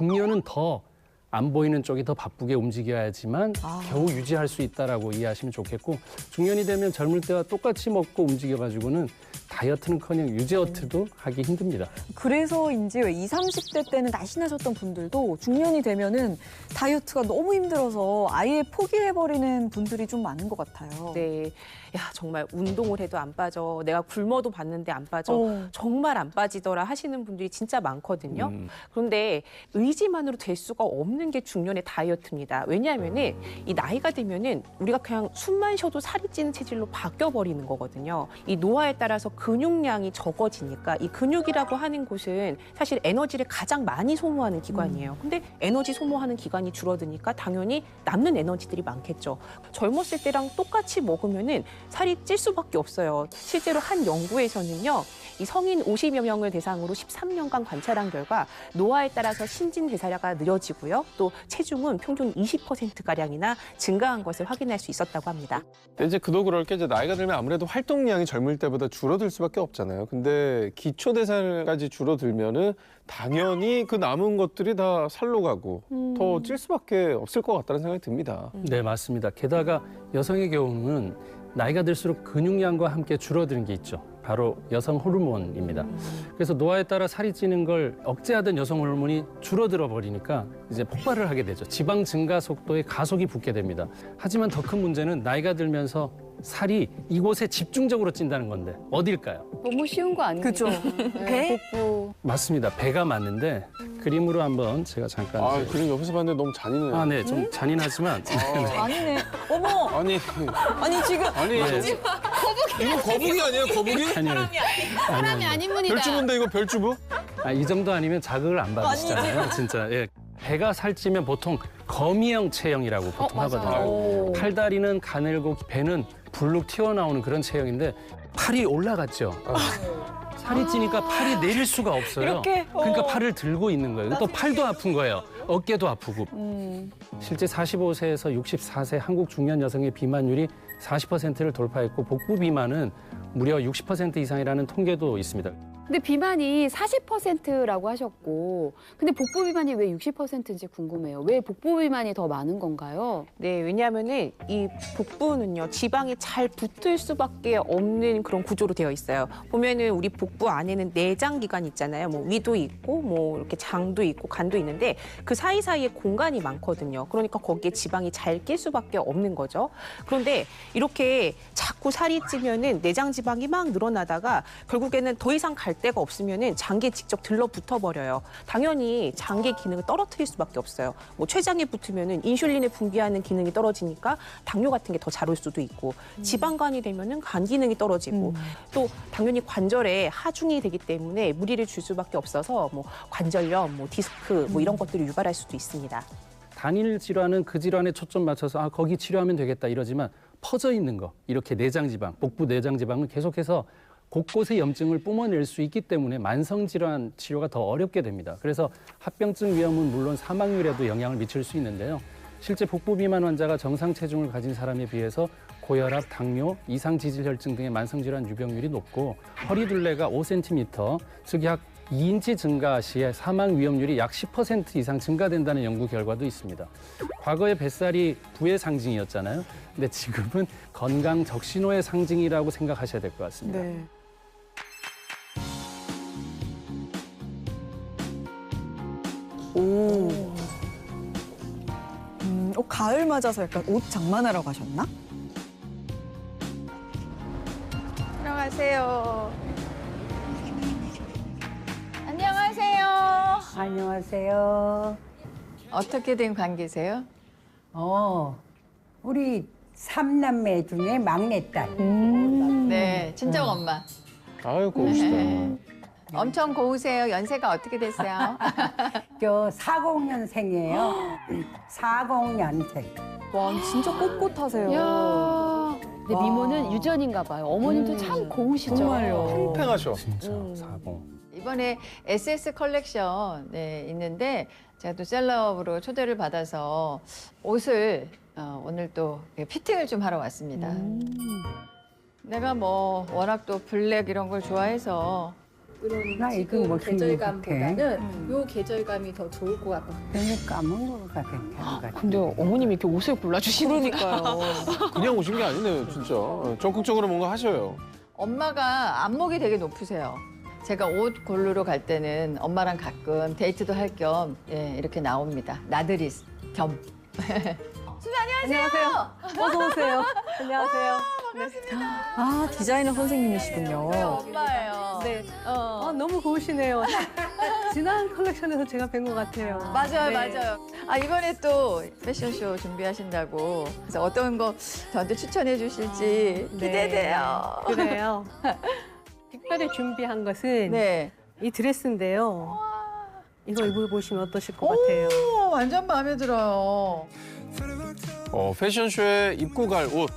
중년은 더 안 보이는 쪽이 더 바쁘게 움직여야지만 겨우 유지할 수 있다라고 이해하시면 좋겠고 중년이 되면 젊을 때와 똑같이 먹고 움직여가지고는 다이어트는커녕 유지어트도 하기 힘듭니다. 그래서인지 왜 20, 30대 때는 날씬하셨던 분들도 중년이 되면은 다이어트가 너무 힘들어서 아예 포기해버리는 분들이 좀 많은 것 같아요. 네. 야, 정말 운동을 해도 안 빠져. 내가 굶어도 봤는데 안 빠져. 정말 안 빠지더라 하시는 분들이 진짜 많거든요. 그런데 의지만으로 될 수가 없는 게 중년의 다이어트입니다. 왜냐하면은 이 나이가 되면은 우리가 그냥 숨만 쉬어도 살이 찌는 체질로 바뀌어버리는 거거든요. 이 노화에 따라서 근육량이 적어지니까 이 근육이라고 하는 곳은 사실 에너지를 가장 많이 소모하는 기관이에요. 근데 에너지 소모하는 기관이 줄어드니까 당연히 남는 에너지들이 많겠죠. 젊었을 때랑 똑같이 먹으면은 살이 찔 수밖에 없어요. 실제로 한 연구에서는요. 이 성인 50여 명을 대상으로 13년간 관찰한 결과 노화에 따라서 신진대사량가 느려지고요. 또 체중은 평균 20%가량이나 증가한 것을 확인할 수 있었다고 합니다. 근데 이제 그도 그럴 게 이제 나이가 들면 아무래도 활동량이 젊을 때보다 줄어들 수밖에 없잖아요. 근데 기초대사량까지 줄어들면은 당연히 그 남은 것들이 다 살로 가고 더 찔 수밖에 없을 것 같다는 생각이 듭니다. 네, 맞습니다. 게다가 여성의 경우는 나이가 들수록 근육량과 함께 줄어드는 게 있죠. 바로 여성 호르몬입니다. 그래서 노화에 따라 살이 찌는 걸 억제하던 여성 호르몬이 줄어들어 버리니까 이제 폭발을 하게 되죠. 지방 증가 속도에 가속이 붙게 됩니다. 하지만 더 큰 문제는 나이가 들면서 살이 이곳에 집중적으로 찐다는 건데 어딜까요? 너무 쉬운 거 아니에요? 그죠. 배? 복부. 맞습니다. 배가 맞는데 그림으로 한번 제가 잠깐. 아, 그림 옆에서 봤는데 너무 잔인해요. 아, 네, 좀 잔인하지만. 아니네. 어머! 아니, 아니, 지금. 아니, 이거 거북이 아니에요, 거북이? 아니요. 사람이 아닌 분이다. 별주부인데 이거 별주부? 아, 이 정도 아니면 자극을 안 받으시잖아요. 진짜. 예. 배가 살찌면 보통 거미형 체형이라고 보통 하거든요. 팔다리는 가늘고 배는 불룩 튀어나오는 그런 체형인데 팔이 올라갔죠. 살이 찌니까 팔이 내릴 수가 없어요. 이렇게? 그러니까 팔을 들고 있는 거예요. 또 팔도 아픈 거예요. 어깨도 아프고. 실제 45세에서 64세 한국 중년 여성의 비만율이 40%를 돌파했고 복부 비만은 무려 60% 이상이라는 통계도 있습니다. 근데 비만이 40%라고 하셨고, 근데 복부 비만이 왜 60%인지 궁금해요. 왜 복부 비만이 더 많은 건가요? 네, 왜냐하면은 이 복부는요 지방이 잘 붙을 수밖에 없는 그런 구조로 되어 있어요. 보면은 우리 복부 안에는 내장 기관이 있잖아요. 뭐 위도 있고, 뭐 이렇게 장도 있고, 간도 있는데 그 사이사이에 공간이 많거든요. 그러니까 거기에 지방이 잘 낄 수밖에 없는 거죠. 그런데 이렇게 자꾸 살이 찌면은 내장 지방이 막 늘어나다가 결국에는 더 이상 갈 데가 없으면은 장기에 직접 들러붙어 버려요. 당연히 장기 기능을 떨어뜨릴 수밖에 없어요. 뭐 췌장에 붙으면은 인슐린을 분비하는 기능이 떨어지니까 당뇨 같은 게 더 잘 올 수도 있고 지방간이 되면은 간 기능이 떨어지고 또 당연히 관절에 하중이 되기 때문에 무리를 줄 수밖에 없어서 뭐 관절염, 뭐 디스크 뭐 이런 것들을 유발할 수도 있습니다. 단일 질환은 그 질환에 초점 맞춰서 아 거기 치료하면 되겠다 이러지만 퍼져 있는 거 이렇게 내장 지방, 복부 내장 지방은 계속해서 곳곳의 염증을 뿜어낼 수 있기 때문에 만성질환 치료가 더 어렵게 됩니다. 그래서 합병증 위험은 물론 사망률에도 영향을 미칠 수 있는데요. 실제 복부 비만 환자가 정상 체중을 가진 사람에 비해서 고혈압, 당뇨, 이상지질혈증 등의 만성질환 유병률이 높고 허리둘레가 5cm, 즉 약 2인치 증가 시에 사망 위험률이 약 10% 이상 증가된다는 연구 결과도 있습니다. 과거에 뱃살이 부의 상징이었잖아요. 근데 지금은 건강 적신호의 상징이라고 생각하셔야 될 것 같습니다. 네. 오. 가을 맞아서 약간 옷 장만하러 가셨나? 들어가세요. 안녕하세요. 안녕하세요. 어떻게 된 관계세요? 우리 삼남매 중에 막내딸. 네, 친정 엄마. 아유, 고우시다. 엄청 고우세요. 연세가 어떻게 되세요? 저 40년생이에요. 40년생. 와, 진짜 꼿꼿하세요. 이야. 근데 와. 미모는 유전인가 봐요. 어머님도 참 고우시죠? 정말요. 팽팽하셔. 진짜 사고. 이번에 SS 컬렉션 있는데 제가 또 셀럽으로 초대를 받아서 옷을 오늘 또 피팅을 좀 하러 왔습니다. 내가 뭐 워낙 또 블랙 이런 걸 좋아해서 이런 나 이거 뭐 지금 계절감보다는 신기해. 요 계절감이 더 좋을 것 같거든요. 너무 까먹는 거가 괜찮은 것 같아. 근데 어머님이 이렇게 옷을 골라주시니까. 그냥 오신 게 아니네요, 진짜. 적극적으로 뭔가 하셔요. 엄마가 안목이 되게 높으세요. 제가 옷 고르러 갈 때는 엄마랑 가끔 데이트도 할 겸 이렇게 나옵니다. 나들이 겸. 안녕하세요. 어서 오세요. 안녕하세요. 반갑습니다. 아, 디자이너 선생님이시군요. 엄마예요. 네. 어. 너무 고우시네요. 지난 컬렉션에서 제가 뵌 것 같아요. 맞아요, 네. 맞아요. 아, 이번에 또 패션쇼 준비하신다고. 그래서 어떤 거 저한테 추천해 주실지 기대돼요. 그래요. 특별히 준비한 것은 네. 이 드레스인데요. 이거 입어보시면 어떠실 것 같아요? 오, 완전 마음에 들어요. 패션쇼에 입고 갈 옷.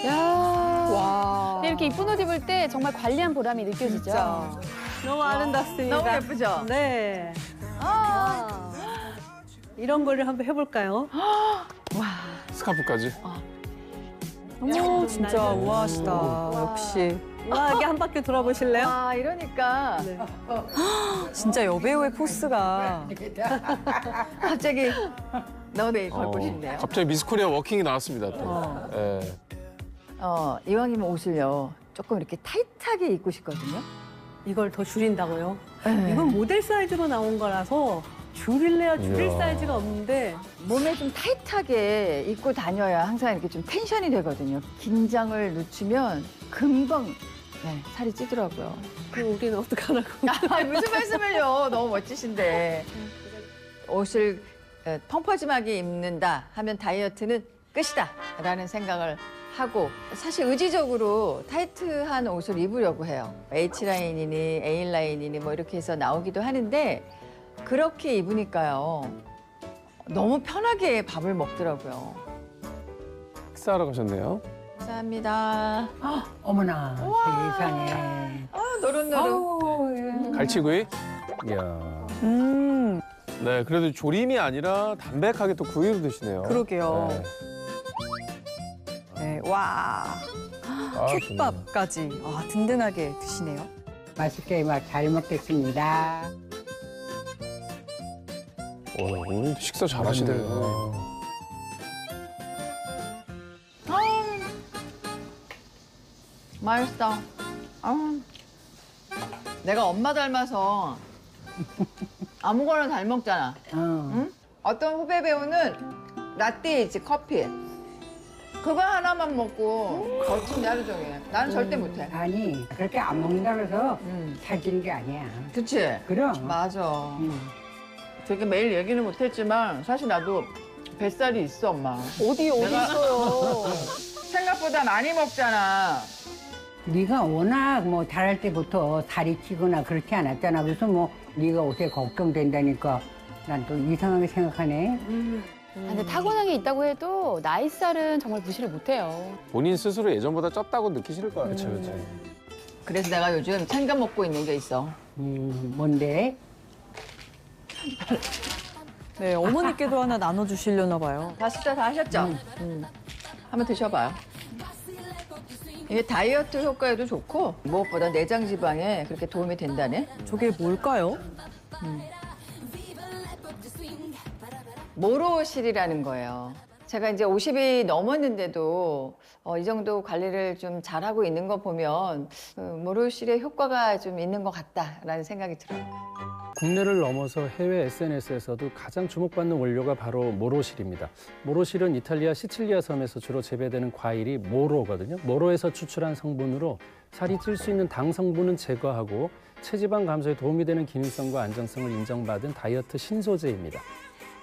와. 이렇게 이쁜 옷 입을 때 정말 관리한 보람이 느껴지죠. 진짜. 너무 아름답습니다. 너무 예쁘죠? 네. 이런 거를 한번 해볼까요? 스카프까지. 어머, 진짜 우아하시다. 역시. 우아하게 한 바퀴 돌아보실래요? 아, 이러니까 네. 진짜 여배우의 포스가. 갑자기 너네 걸고 싶네요. 갑자기 미스 코리아 워킹이 나왔습니다, 또. 예. 이왕이면 옷을요, 조금 이렇게 타이트하게 입고 싶거든요. 이걸 더 줄인다고요? 네. 이건 모델 사이즈로 나온 거라서 줄일래야 줄일 이야. 사이즈가 없는데 몸에 좀 타이트하게 입고 다녀야 항상 이렇게 좀 텐션이 되거든요. 긴장을 늦추면 금방 살이 찌더라고요. 그럼 우리는 어떡하라고. 아, 무슨 말씀을요. 너무 멋지신데. 옷을 펑퍼짐하게 입는다 하면 다이어트는 끝이다 라는 생각을 하고 사실 의지적으로 타이트한 옷을 입으려고 해요. H라인이니 A라인이니 뭐 이렇게 해서 나오기도 하는데 그렇게 입으니까요. 너무 편하게 밥을 먹더라고요. 식사하러 가셨네요. 감사합니다. 어머나 세상에. 노릇노릇. 아우, 갈치구이. 이야. 음, 네, 그래도 조림이 아니라 담백하게 또 구이로 드시네요. 그러게요. 네. 네, 와. 아, 좋네요. 솥밥까지. 아, 든든하게 드시네요. 맛있게 잘 먹겠습니다. 오늘 식사 잘하시네요. 맛있어. 내가 엄마 닮아서 아무거나 잘 먹잖아. 응? 어떤 후배 배우는 라떼이지 커피. 그거 하나만 먹고 거친데 하루 종일. 나는 절대 못해. 아니 그렇게 안 먹는다 그래서 음. 살찌는 게 아니야. 그치? 그럼. 맞아. 음. 되게 매일 얘기는 못했지만 사실 나도 뱃살이 있어, 엄마. 어디 내가- 있어요. 생각보다 많이 먹잖아. 네가 워낙 뭐 잘할 때부터 살이 찌거나 그렇지 않았잖아. 그래서 뭐 네가 옷에 걱정된다니까 난 또 이상하게 생각하네. 근데 타고난 게 있다고 해도 나이살은 정말 무시를 못해요. 본인 스스로 예전보다 쪘다고 느끼실 거예요. 그렇죠, 그렇죠. 그래서 내가 요즘 챙겨 먹고 있는 게 있어. 뭔데? 네, 어머니께도 하나 나눠주시려나 봐요. 다 식사 다 하셨죠? 한번 드셔봐요. 이게 다이어트 효과에도 좋고 무엇보다 내장 지방에 그렇게 도움이 된다네. 저게 뭘까요? 모로실이라는 거예요. 제가 이제 50이 넘었는데도 이 정도 관리를 좀 잘하고 있는 거 보면 모로실의 효과가 좀 있는 것 같다라는 생각이 들어요. 국내를 넘어서 해외 SNS에서도 가장 주목받는 원료가 바로 모로실입니다. 모로실은 이탈리아 시칠리아 섬에서 주로 재배되는 과일이 모로거든요. 모로에서 추출한 성분으로 살이 찔 수 있는 당 성분은 제거하고 체지방 감소에 도움이 되는 기능성과 안정성을 인정받은 다이어트 신소재입니다.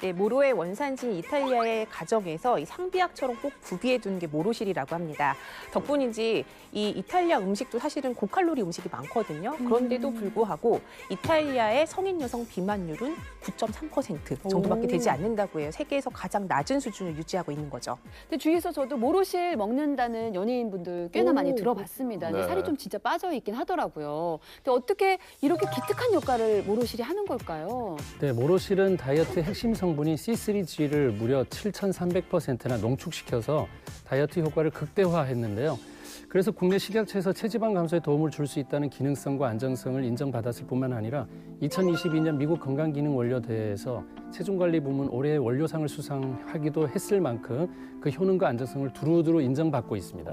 네, 모로의 원산지인 이탈리아의 가정에서 이 상비약처럼 꼭 구비해 두는 게 모로실이라고 합니다. 덕분인지 이 이탈리아 음식도 사실은 고칼로리 음식이 많거든요. 그런데도 불구하고 이탈리아의 성인 여성 비만율은 9.3% 정도밖에 되지 않는다고 해요. 세계에서 가장 낮은 수준을 유지하고 있는 거죠. 근데 주위에서 저도 모로실 먹는다는 연예인분들 꽤나 많이 들어봤습니다. 근데 네. 살이 좀 진짜 빠져 있긴 하더라고요. 근데 어떻게 이렇게 기특한 역할을 모로실이 하는 걸까요? 네, 모로실은 다이어트 핵심 성분인 C3G를 무려 7,300%나 농축시켜서 다이어트 효과를 극대화했는데요. 그래서 국내 식약처에서 체지방 감소에 도움을 줄 수 있다는 기능성과 안정성을 인정받았을 뿐만 아니라 2022년 미국 건강기능원료대회에서 체중관리 부문 올해의 원료상을 수상하기도 했을 만큼 그 효능과 안정성을 두루두루 인정받고 있습니다.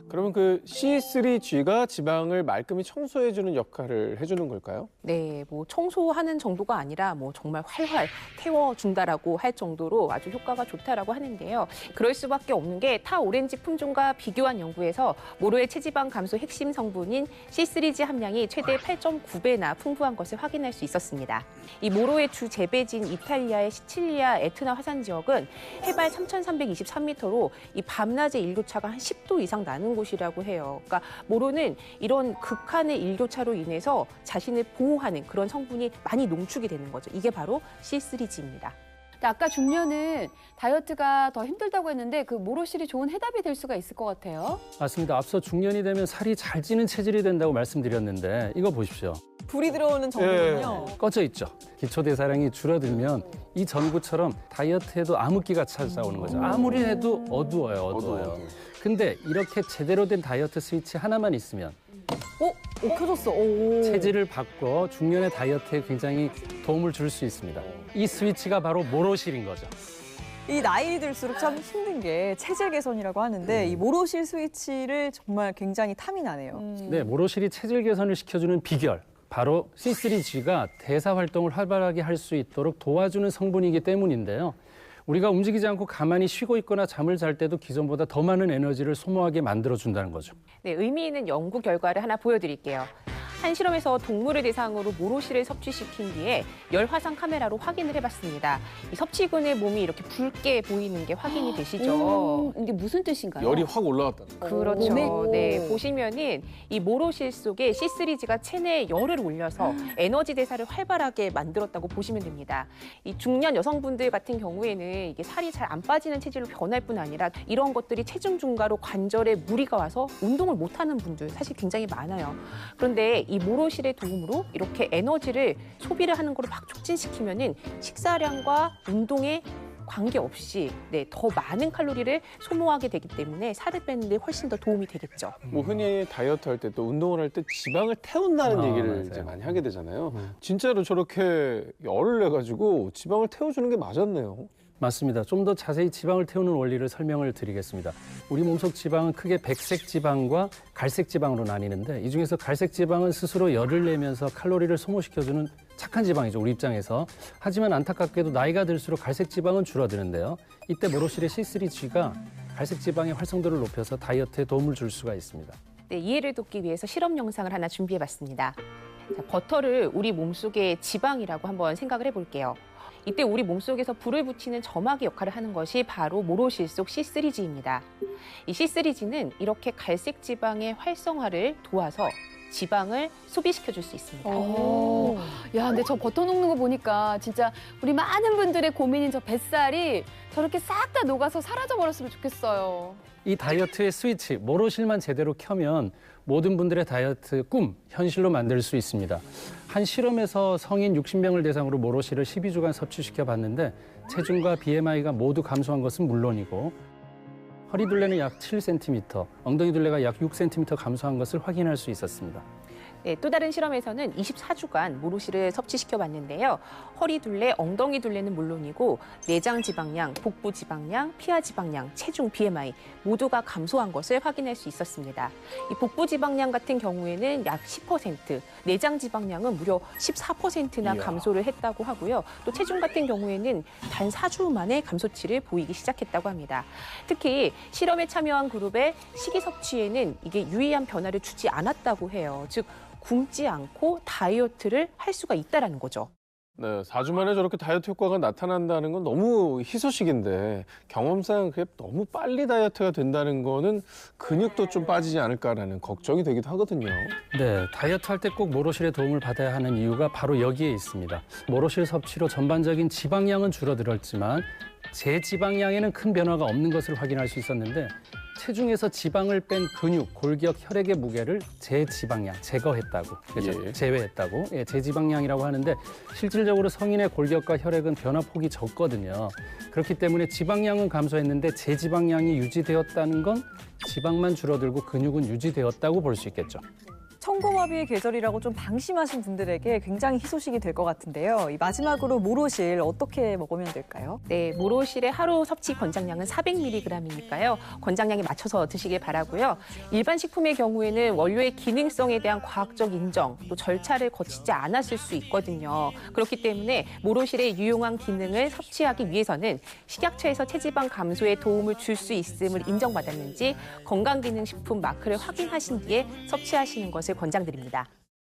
그러면 그 C3G가 지방을 말끔히 청소해주는 역할을 해주는 걸까요? 네, 뭐 청소하는 정도가 아니라 뭐 정말 활활 태워준다라고 할 정도로 아주 효과가 좋다라고 하는데요. 그럴 수밖에 없는 게 타 오렌지 품종과 비교한 연구에서 모로의 체지방 감소 핵심 성분인 C3G 함량이 최대 8.9배나 풍부한 것을 확인할 수 있었습니다. 이 모로의 주 재배지인 이탈리아의 시칠리아 에트나 화산 지역은 해발 3,323m로 이 밤낮의 일교차가 한 10도 이상 나는 곳이라고 해요. 그러니까 모로는 이런 극한의 일교차로 인해서 자신을 보호하는 그런 성분이 많이 농축이 되는 거죠. 이게 바로 C3G입니다. 근데 아까 중년은 다이어트가 더 힘들다고 했는데 그 모로실이 좋은 해답이 될 수가 있을 것 같아요. 맞습니다. 앞서 중년이 되면 살이 잘 찌는 체질이 된다고 말씀드렸는데 이거 보십시오. 불이 들어오는 정도군요. 꺼져 있죠. 기초대사량이 줄어들면 이 전구처럼 다이어트에도 암흑기가 찾아오는 거죠. 아무리 해도 어두워요. 근데 이렇게 제대로 된 다이어트 스위치 하나만 있으면 켜졌어. 오. 체질을 바꿔 중년의 다이어트에 굉장히 도움을 줄 수 있습니다. 이 스위치가 바로 모로실인 거죠. 이 나이 들수록 참 힘든 게 체질 개선이라고 하는데 이 모로실 스위치를 정말 굉장히 탐이 나네요. 네, 모로실이 체질 개선을 시켜주는 비결. 바로 C3G가 대사 활동을 활발하게 할 수 있도록 도와주는 성분이기 때문인데요. 우리가 움직이지 않고 가만히 쉬고 있거나 잠을 잘 때도 기존보다 더 많은 에너지를 소모하게 만들어준다는 거죠. 네, 의미 있는 연구 결과를 하나 보여드릴게요. 한 실험에서 동물을 대상으로 모로실을 섭취시킨 뒤에 열화상 카메라로 확인을 해봤습니다. 이 섭취군의 몸이 이렇게 붉게 보이는 게 확인이 되시죠? 이게 무슨 뜻인가요? 열이 확 올라갔다는 거예요. 그렇죠. 네, 보시면은 이 모로실 속에 C3G가 체내에 열을 올려서 에너지 대사를 활발하게 만들었다고 보시면 됩니다. 이 중년 여성분들 같은 경우에는 이게 살이 잘 안 빠지는 체질로 변할 뿐 아니라 이런 것들이 체중 증가로 관절에 무리가 와서 운동을 못하는 분들 사실 굉장히 많아요. 그런데 이 모로실의 도움으로 이렇게 에너지를 소비를 하는 거를 막 촉진시키면은 식사량과 운동에 관계없이 더 많은 칼로리를 소모하게 되기 때문에 살을 빼는 데 훨씬 더 도움이 되겠죠. 뭐 흔히 다이어트 할 때 또 운동을 할 때 지방을 태운다는 얘기를 맞아요. 이제 많이 하게 되잖아요. 진짜로 저렇게 열을 내가지고 지방을 태워주는 게 맞았네요. 맞습니다. 좀 더 자세히 지방을 태우는 원리를 설명을 드리겠습니다. 우리 몸속 지방은 크게 백색 지방과 갈색 지방으로 나뉘는데 이 중에서 갈색 지방은 스스로 열을 내면서 칼로리를 소모시켜주는 착한 지방이죠, 우리 입장에서. 하지만 안타깝게도 나이가 들수록 갈색 지방은 줄어드는데요. 이때 모로실의 C3G가 갈색 지방의 활성도를 높여서 다이어트에 도움을 줄 수가 있습니다. 네, 이해를 돕기 위해서 실험 영상을 하나 준비해봤습니다. 자, 버터를 우리 몸속의 지방이라고 한번 생각을 해볼게요. 이때 우리 몸속에서 불을 붙이는 점막의 역할을 하는 것이 바로 모로실 속 C3G입니다. 이 C3G는 이렇게 갈색 지방의 활성화를 도와서 지방을 소비시켜줄 수 있습니다. 야, 근데 저 버터 녹는 거 보니까 진짜 우리 많은 분들의 고민인 저 뱃살이 저렇게 싹 다 녹아서 사라져버렸으면 좋겠어요. 이 다이어트의 스위치, 모로실만 제대로 켜면 모든 분들의 다이어트 꿈, 현실로 만들 수 있습니다. 한 실험에서 성인 60명을 대상으로 모로실을 12주간 섭취시켜 봤는데 체중과 BMI가 모두 감소한 것은 물론이고 허리둘레는 약 7cm, 엉덩이 둘레가 약 6cm 감소한 것을 확인할 수 있었습니다. 네, 또 다른 실험에서는 24주간 모로실을 섭취시켜 봤는데요. 허리 둘레, 엉덩이 둘레는 물론이고 내장 지방량, 복부 지방량, 피하 지방량, 체중, BMI 모두가 감소한 것을 확인할 수 있었습니다. 이 복부 지방량 같은 경우에는 약 10%, 내장 지방량은 무려 14%나 감소를 했다고 하고요. 또 체중 같은 경우에는 단 4주 만에 감소치를 보이기 시작했다고 합니다. 특히 실험에 참여한 그룹의 식이 섭취에는 이게 유의한 변화를 주지 않았다고 해요. 즉 굶지 않고 다이어트를 할 수가 있다라는 거죠. 네, 4주 만에 저렇게 다이어트 효과가 나타난다는 건 너무 희소식인데 경험상 그게 너무 빨리 다이어트가 된다는 거는 근육도 좀 빠지지 않을까라는 걱정이 되기도 하거든요. 네, 다이어트 할 때 꼭 모로실의 도움을 받아야 하는 이유가 바로 여기에 있습니다. 모로실 섭취로 전반적인 지방량은 줄어들었지만 제지방량에는 큰 변화가 없는 것을 확인할 수 있었는데 체중에서 지방을 뺀 근육, 골격, 혈액의 무게를 제지방량, 제거했다고, 그렇죠? 예. 제외했다고, 예, 제지방량이라고 하는데 실질적으로 성인의 골격과 혈액은 변화폭이 적거든요. 그렇기 때문에 지방량은 감소했는데 제지방량이 유지되었다는 건 지방만 줄어들고 근육은 유지되었다고 볼 수 있겠죠. 청고마비의 계절이라고 좀 방심하신 분들에게 굉장히 희소식이 될 것 같은데요. 이 마지막으로 모로실 어떻게 먹으면 될까요? 네, 모로실의 하루 섭취 권장량은 400mg이니까요. 권장량에 맞춰서 드시길 바라고요. 일반 식품의 경우에는 원료의 기능성에 대한 과학적 인정, 또 절차를 거치지 않았을 수 있거든요. 그렇기 때문에 모로실의 유용한 기능을 섭취하기 위해서는 식약처에서 체지방 감소에 도움을 줄 수 있음을 인정받았는지 건강기능식품 마크를 확인하신 뒤에 섭취하시는 것을 권장드립니다.